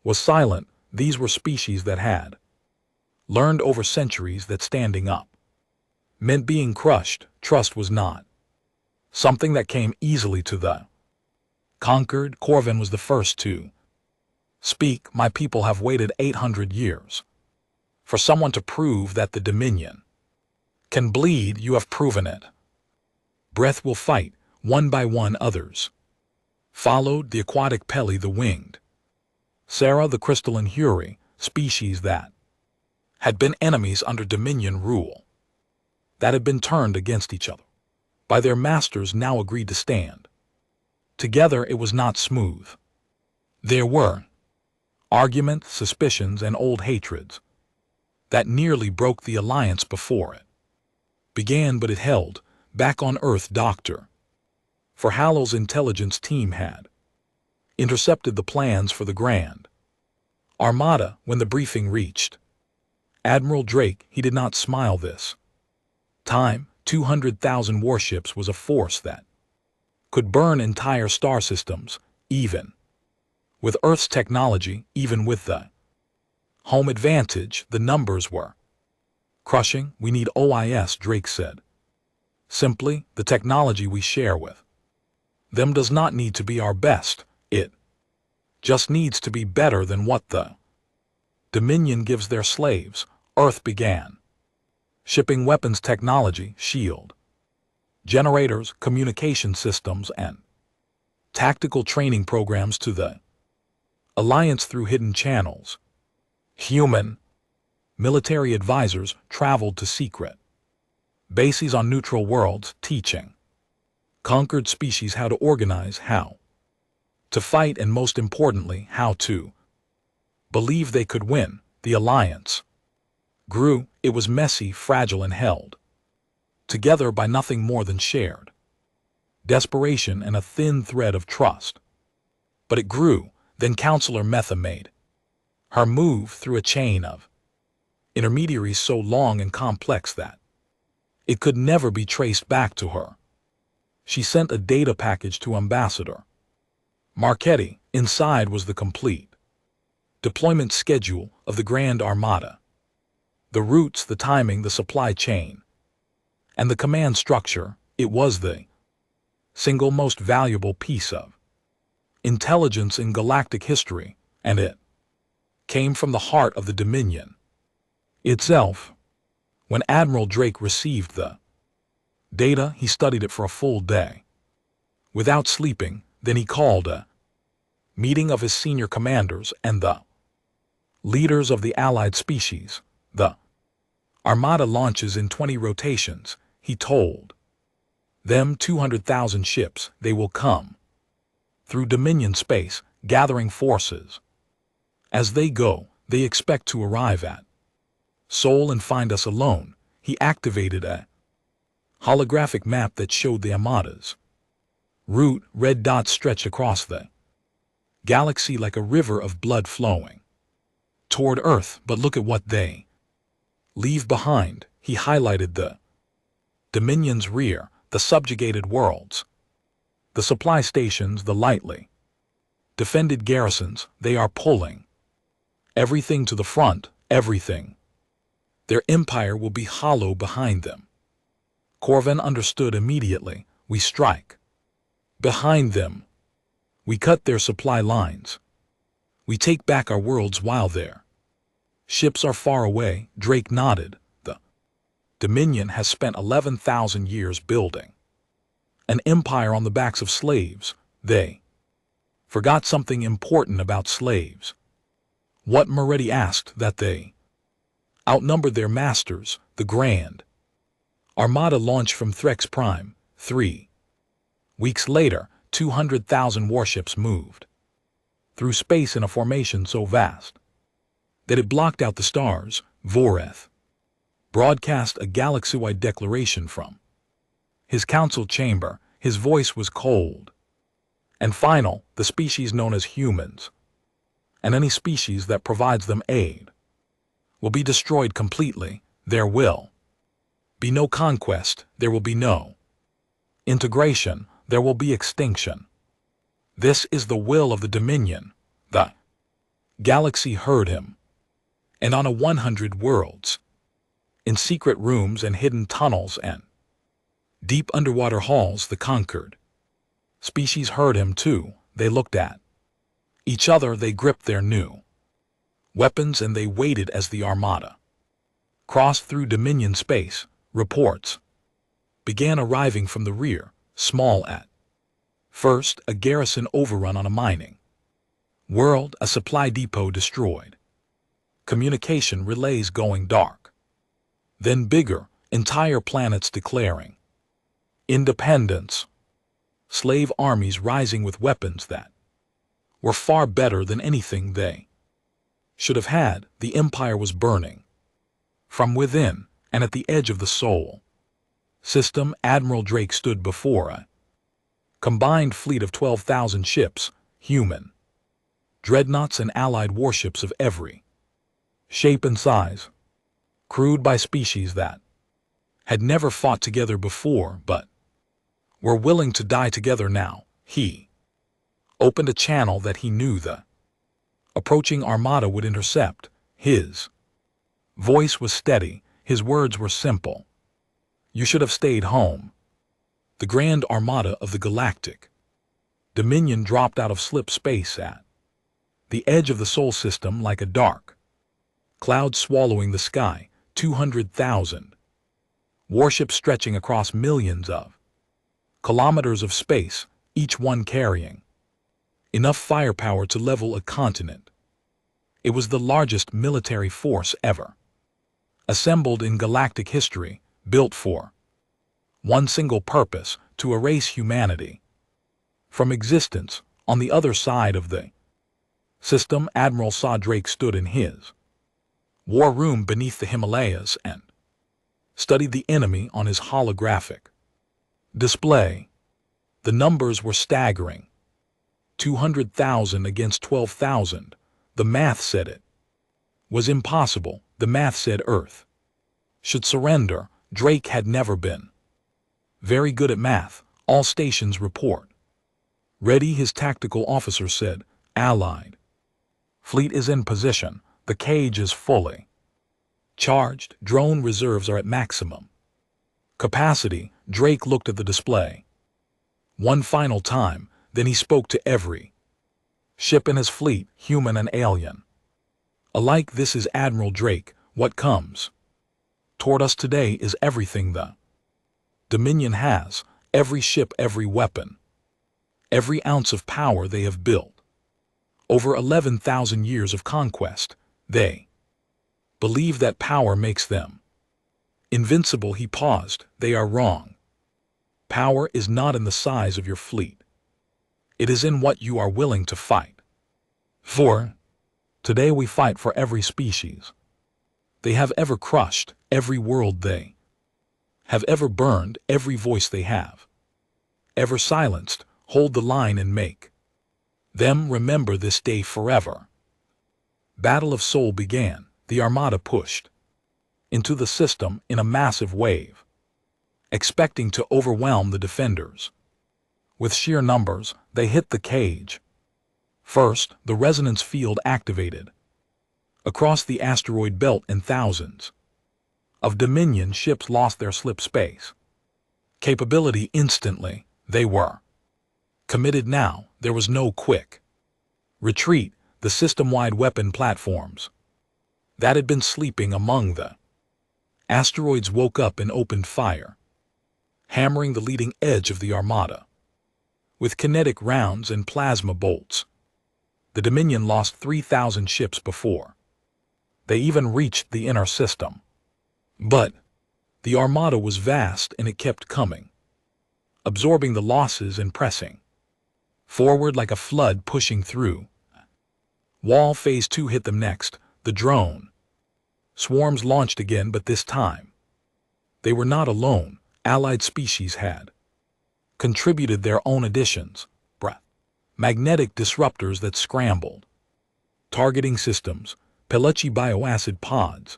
was silent. These were species that had learned over centuries that standing up meant being crushed. Trust was not something that came easily to the conquered. Corvin was the first to speak. My people have waited 800 years for someone to prove that the Dominion can bleed. You have proven it. Breath will fight. One by one others followed: the aquatic Peli, the winged Sarah, the crystalline Huri, species that had been enemies under Dominion rule, that had been turned against each other by their masters, now agreed to stand together. It was not smooth. There were arguments, suspicions, and old hatreds that nearly broke the alliance before it began, but it held back on Earth. Dr. Forhallow's intelligence team had intercepted the plans for the Grand Armada. When the briefing reached Admiral Drake, he did not smile this time. 200,000 warships was a force that could burn entire star systems, even with Earth's technology, even with the home advantage. The numbers were crushing. We need OIS, Drake said. Simply, the technology we share with them does not need to be our best. It just needs to be better than what the Dominion gives their slaves. Earth began shipping weapons technology, shield generators, communication systems, and tactical training programs to the Alliance through hidden channels. Human military advisors traveled to secret bases on neutral worlds, teaching conquered species how to organize, how to fight, and most importantly, how to believe they could win. The alliance grew. It was messy, fragile, and held together by nothing more than shared desperation and a thin thread of trust. But it grew. Then Counselor Metha made her move through a chain of intermediaries so long and complex that it could never be traced back to her. She sent a data package to Ambassador Marchetti. Inside was the complete deployment schedule of the Grand Armada, the routes, the timing, the supply chain, and the command structure. It was the single most valuable piece of intelligence in galactic history, and it came from the heart of the Dominion itself. When Admiral Drake received the data, he studied it for a full day without sleeping. Then he called a meeting of his senior commanders and the leaders of the allied species. The Armada launches in 20 rotations, he told them. 200,000 ships. They will come through Dominion space, gathering forces. As they go, they expect to arrive at Sol and find us alone. He activated a holographic map that showed the Armada's route. Red dots stretched across the galaxy like a river of blood flowing toward Earth. But look at what they leave behind. He highlighted the Dominion's rear, the subjugated worlds, the supply stations, the lightly defended garrisons. They are pulling everything to the front, everything. Their empire will be hollow behind them. Corvin understood immediately. We strike behind them. We cut their supply lines. We take back our worlds while their ships are far away. Drake nodded. The Dominion has spent 11,000 years building an empire on the backs of slaves. They forgot something important about slaves. What? Moretti asked. That they outnumbered their masters. The Grand Armada launched from Threx Prime. 3 weeks later, 200,000 warships moved through space in a formation so vast that it blocked out the stars. Voreth broadcast a galaxy-wide declaration from his council chamber. His voice was cold and final. The species known as humans, and any species that provides them aid, will be destroyed completely. There will be no conquest. There will be no integration. There will be extinction. This is the will of the Dominion. The galaxy heard him. And on a 100 worlds, in secret rooms and hidden tunnels and deep underwater halls, the conquered species heard him too. They looked at each other. They gripped their new weapons and they waited as the Armada crossed through Dominion space. Reports began arriving from the rear. Small at first, a garrison overrun on a mining world, a supply depot destroyed, communication relays going dark. Then bigger, entire planets declaring independence, slave armies rising with weapons that were far better than anything they should have had. The empire was burning from within, and at the edge of the Sol system, Admiral Drake stood before a combined fleet of 12,000 ships, human dreadnoughts and allied warships of every shape and size, crewed by species that had never fought together before but were willing to die together now. He opened a channel that he knew the approaching Armada would intercept. His voice was steady. His words were simple. You should have stayed home. The Grand Armada of the Galactic Dominion dropped out of slip space at the edge of the Sol system like a dark cloud swallowing the sky. 200,000 warships stretching across millions of kilometers of space, each one carrying enough firepower to level a continent. It was the largest military force ever assembled in galactic history, built for one single purpose: to erase humanity from existence. On the other side of the system, Admiral saw Drake stood in his war room beneath the Himalayas and studied the enemy on his holographic display. The numbers were staggering. 200,000 against 12,000. The math said it was impossible. The math said Earth should surrender. Drake had never been very good at math. All stations report ready, his tactical officer said. Allied fleet is in position. The cage is fully charged. Drone reserves are at maximum capacity. Drake looked at the display one final time, then he spoke to every ship in his fleet, human and alien alike. This is Admiral Drake. What comes toward us today is everything the Dominion has, every ship, every weapon, every ounce of power they have built. Over 11,000 years of conquest. They believe that power makes them invincible. He paused. They are wrong. Power is not in the size of your fleet. It is in what you are willing to fight for. Today we fight for every species they have ever crushed, every world they have ever burned, every voice they have ever silenced. Hold the line and make them remember this day forever. Battle of Soul began. The Armada pushed into the system in a massive wave, expecting to overwhelm the defenders. With sheer numbers, they hit the cage. First, the resonance field activated across the asteroid belt, and thousands of Dominion ships lost their slip space capability instantly. They were committed now. There was no quick retreat. The system-wide weapon platforms that had been sleeping among the asteroids woke up and opened fire, hammering the leading edge of the Armada with kinetic rounds and plasma bolts. The Dominion lost 3,000 ships before they even reached the inner system. But the Armada was vast, and it kept coming, absorbing the losses and pressing forward like a flood pushing through wall. Phase 2 hit them next. The drone swarms launched again, but this time they were not alone. Allied species had contributed their own additions, magnetic disruptors that scrambled, targeting systems, Pelechi bioacid pods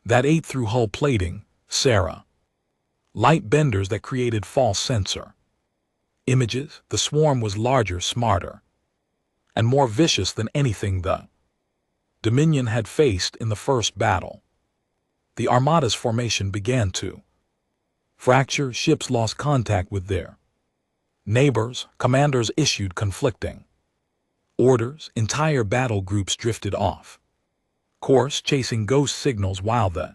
that ate through hull plating, Sarah light benders that created false sensor images. The swarm was larger, smarter, and more vicious than anything the Dominion had faced in the first battle. The Armada's formation began to fracture. Ships lost contact with their neighbors. Commanders issued conflicting orders. Entire battle groups drifted off course, chasing ghost signals, while the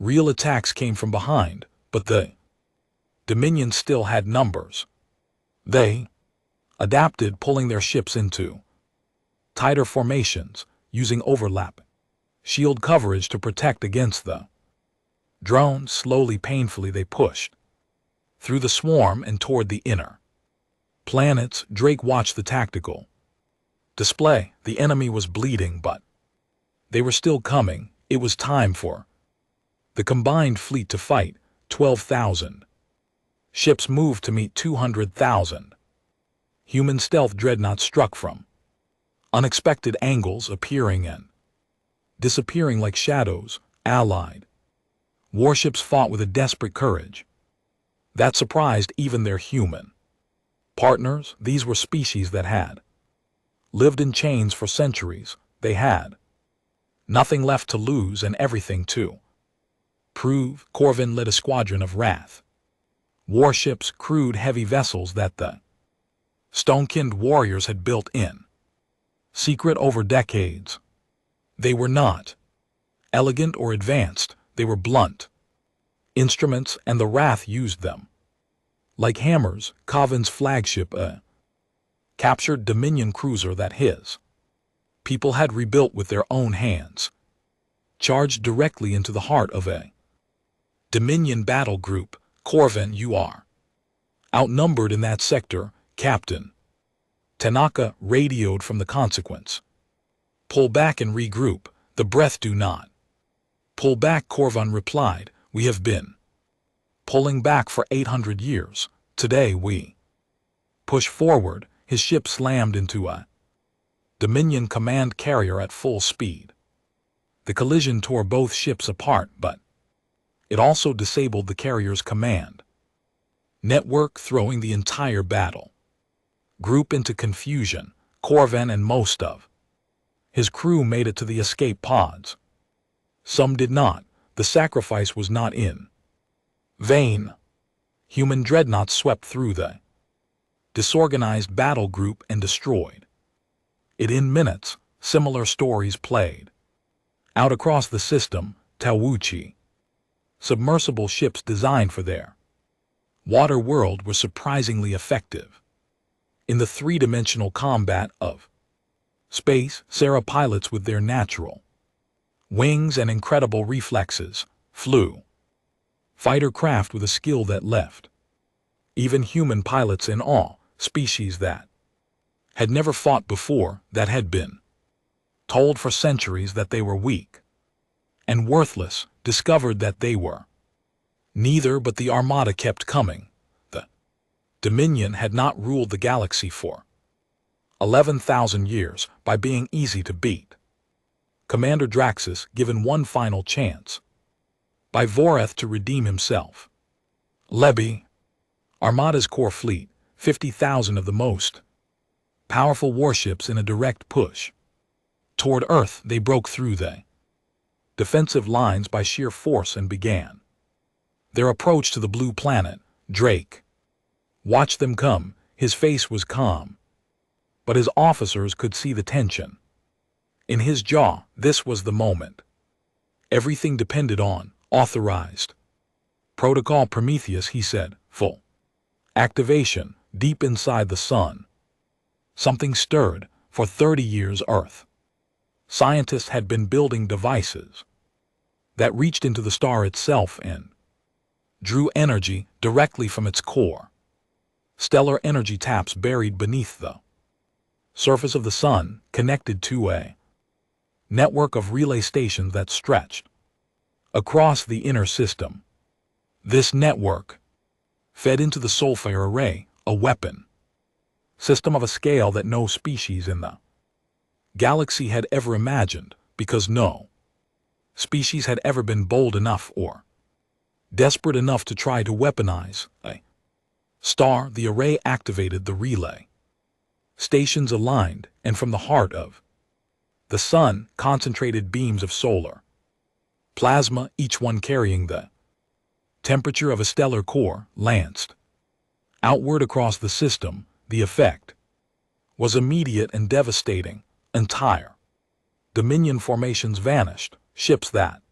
real attacks came from behind. But the Dominion still had numbers. They adapted, pulling their ships into tighter formations, using overlapping shield coverage to protect against the drones. Slowly, painfully, they pushed through the swarm and toward the inner planets. Drake watched the tactical display. The enemy was bleeding, but they were still coming. It was time for the combined fleet to fight. 12,000 ships moved to meet 200,000. Human stealth dreadnoughts struck from unexpected angles, appearing and disappearing like shadows. Allied warships fought with a desperate courage that surprised even their human partners. These were species that had lived in chains for centuries. They had nothing left to lose and everything to prove. Corvin led a squadron of Wrath warships, crude heavy vessels that the stone-skinned warriors had built in secret over decades. They were not elegant or advanced. They were blunt instruments, and the Wrath used them like hammers. Covin's flagship, a captured Dominion cruiser that his people had rebuilt with their own hands, charged directly into the heart of a Dominion battle group. Corvin, you are outnumbered in that sector, Captain. Tanaka radioed from the consequence. Pull back and regroup, the breath do not. Pull back, Corvan replied, we have been pulling back for 800 years. Today we push forward. His ship slammed into a Dominion command carrier at full speed. The collision tore both ships apart, but it also disabled the carrier's command network, throwing the entire battle group into confusion. Corvan and most of his crew made it to the escape pods. Some did not. The sacrifice was not in vain. Human dreadnoughts swept through the disorganized battle group and destroyed it in minutes. Similar stories played out across the system. Tawuchi submersible ships designed for their water world were surprisingly effective in the three-dimensional combat of space. Sarah pilots with their natural wings and incredible reflexes flew fighter craft with a skill that left even human pilots in awe. Species that had never fought before, that had been told for centuries that they were weak and worthless, discovered that they were neither, but the Armada kept coming. The Dominion had not ruled the galaxy for 11,000 years by being easy to beat. Commander Draxus given one final chance by Voreth to redeem himself. Lebi, Armada's core fleet, 50,000 of the most powerful warships in a direct push toward Earth. They broke through the defensive lines by sheer force and began their approach to the blue planet. Drake watched them come. His face was calm, but his officers could see the tension in his jaw. This was the moment everything depended on. Authorized protocol Prometheus, he said. Full activation. Deep inside the sun, something stirred. For 30 years, Earth scientists had been building devices that reached into the star itself and drew energy directly from its core. Stellar energy taps buried beneath the surface of the sun, connected to a network of relay stations that stretched across the inner system. This network fed into the Soulfire Array, a weapon system of a scale that no species in the galaxy had ever imagined, because no species had ever been bold enough or desperate enough to try to weaponize a star. The array activated, the relay stations aligned, and from the heart of the sun, concentrated beams of solar plasma, each one carrying the temperature of a stellar core, lanced outward across the system. The effect was immediate and devastating. Entire Dominion formations vanished. Ships that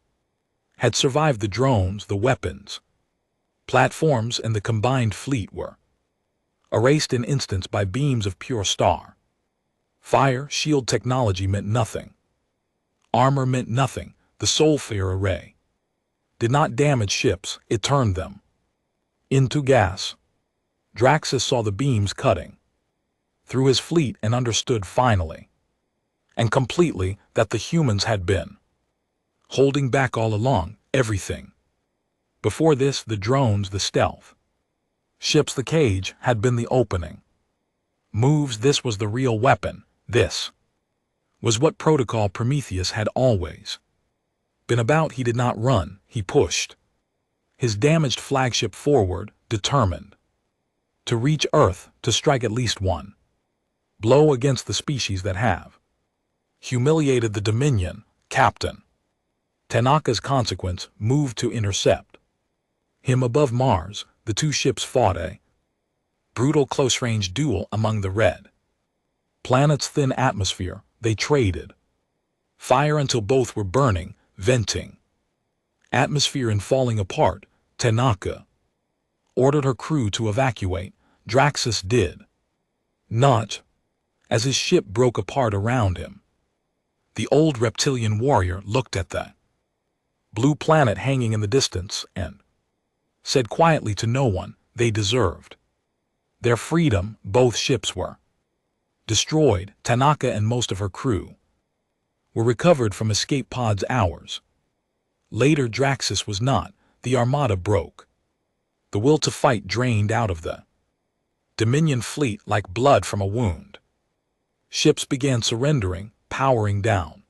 had survived the drones, the weapons platforms, and the combined fleet were erased in instants by beams of pure star fire. Shield technology meant nothing. Armor meant nothing. The Soulfire Array did not damage ships, it turned them into gas. Draxus saw the beams cutting through his fleet and understood finally and completely that the humans had been holding back all along. Everything before this, the drones, the stealth ships, the cage, had been the opening moves. This was the real weapon. This was what Protocol Prometheus had always been about. He did not run, he pushed his damaged flagship forward, determined to reach Earth, to strike at least one blow against the species that have humiliated the Dominion. Captain Tanaka's consequence moved to intercept him above Mars. The two ships fought a brutal close-range duel among the red planet's thin atmosphere. They traded fire until both were burning, venting atmosphere and falling apart. Tanaka ordered her crew to evacuate. Draxus did not. As his ship broke apart around him, the old reptilian warrior looked at the blue planet hanging in the distance and said quietly to no one, they deserved their freedom. Both ships were destroyed. Tanaka and most of her crew were recovered from escape pods hours later. Draxus was not. The armada broke. The will to fight drained out of the Dominion fleet like blood from a wound. Ships began surrendering, powering down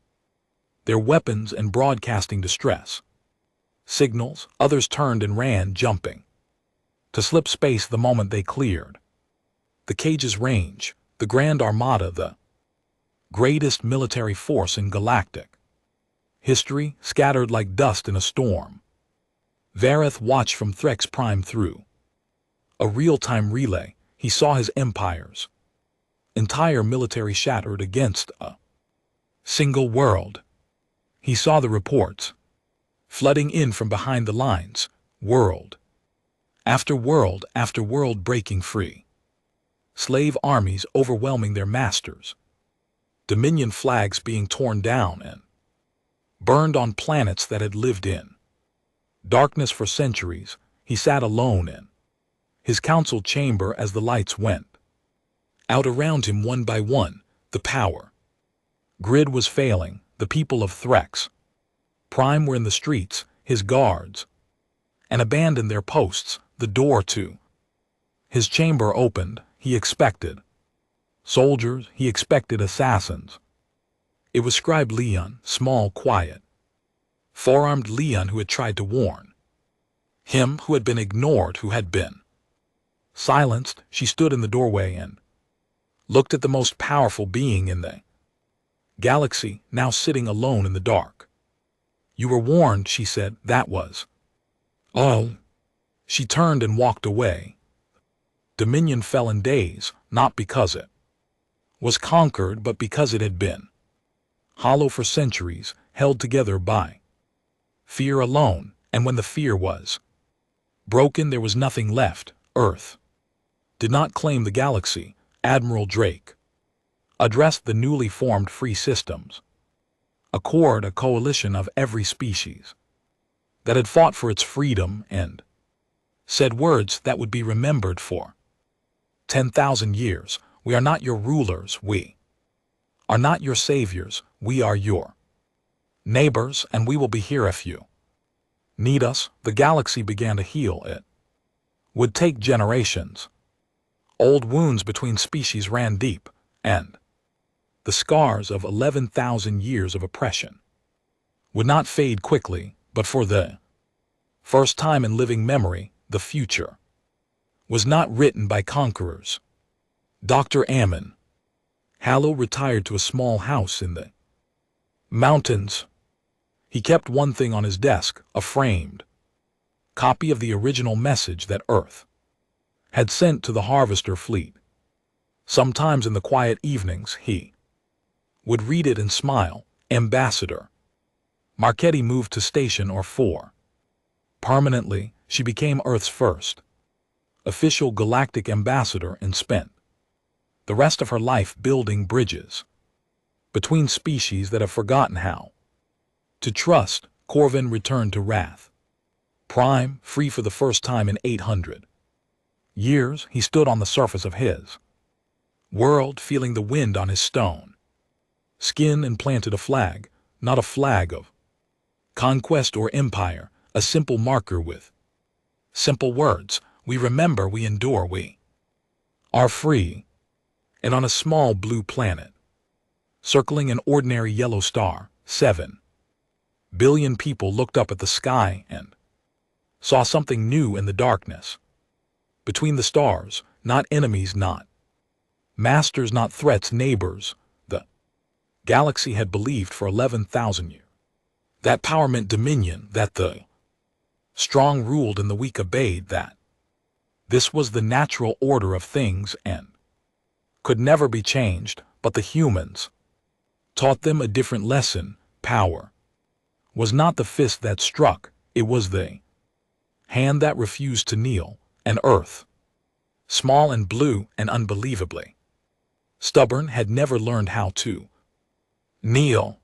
their weapons and broadcasting distress signals. Others turned and ran, jumping to slip space the moment they cleared the cage's range. The Grand Armada, the greatest military force in galactic history, scattered like dust in a storm. Vareth watched from Threx Prime through a real-time relay. He saw his empire's entire military shattered against a single world. He saw the reports flooding in from behind the lines, world after world after world breaking free. Slave armies overwhelming their masters. Dominion flags being torn down and burned on planets that had lived in darkness for centuries. He sat alone in his council chamber as the lights went out around him one by one. The power grid was failing. The people of Threx Prime were in the streets, his guards, and abandoned their posts. The door to his chamber opened. He expected soldiers. He expected assassins. It was Scribe Leon, small, quiet, four-armed Leon, who had tried to warn him, who had been ignored, who had been silenced. She stood in the doorway and looked at the most powerful being in the galaxy, now sitting alone in the dark. "You were warned," she said. "That was all." She turned and walked away. Dominion fell in days, not because it was conquered, but because it had been hollow for centuries, held together by fear alone. And when the fear was broken, there was nothing left. Earth did not claim the galaxy. Admiral Drake addressed the newly formed Free Systems Accord, a coalition of every species that had fought for its freedom and said words that would be remembered for 10,000 years. "We are not your rulers. We are not your saviors. We are your neighbors, and we will be here if you need us." The galaxy began to heal. It would take generations. Old wounds between species ran deep, and the scars of 11,000 years of oppression would not fade quickly. But for the first time in living memory, the future was not written by conquerors. Dr. Ammon Hallow retired to a small house in the mountains. He kept one thing on his desk, a framed copy of the original message that Earth had sent to the Harvester fleet. Sometimes in the quiet evenings he would read it and smile. Ambassador Marchetti moved to Station or 4. Permanently, she became Earth's first official galactic ambassador and spent the rest of her life building bridges between species that have forgotten how to trust. Corvin returned to Wrath Prime, free for the first time in 800 years. He stood on the surface of his world, feeling the wind on his stone skin, and planted a flag, not a flag of conquest or empire, a simple marker with simple words. "We remember, we endure, we are free." And on a small blue planet, circling an ordinary yellow star, 7 billion people looked up at the sky and saw something new in the darkness. Between the stars, not enemies, not masters, not threats, neighbors. The galaxy had believed for 11,000 years that power meant dominion, that the strong ruled and the weak obeyed, that this was the natural order of things and could never be changed. But the humans taught them a different lesson. Power was not the fist that struck, it was the hand that refused to kneel. And Earth, small and blue and unbelievably stubborn, had never learned how to kneel.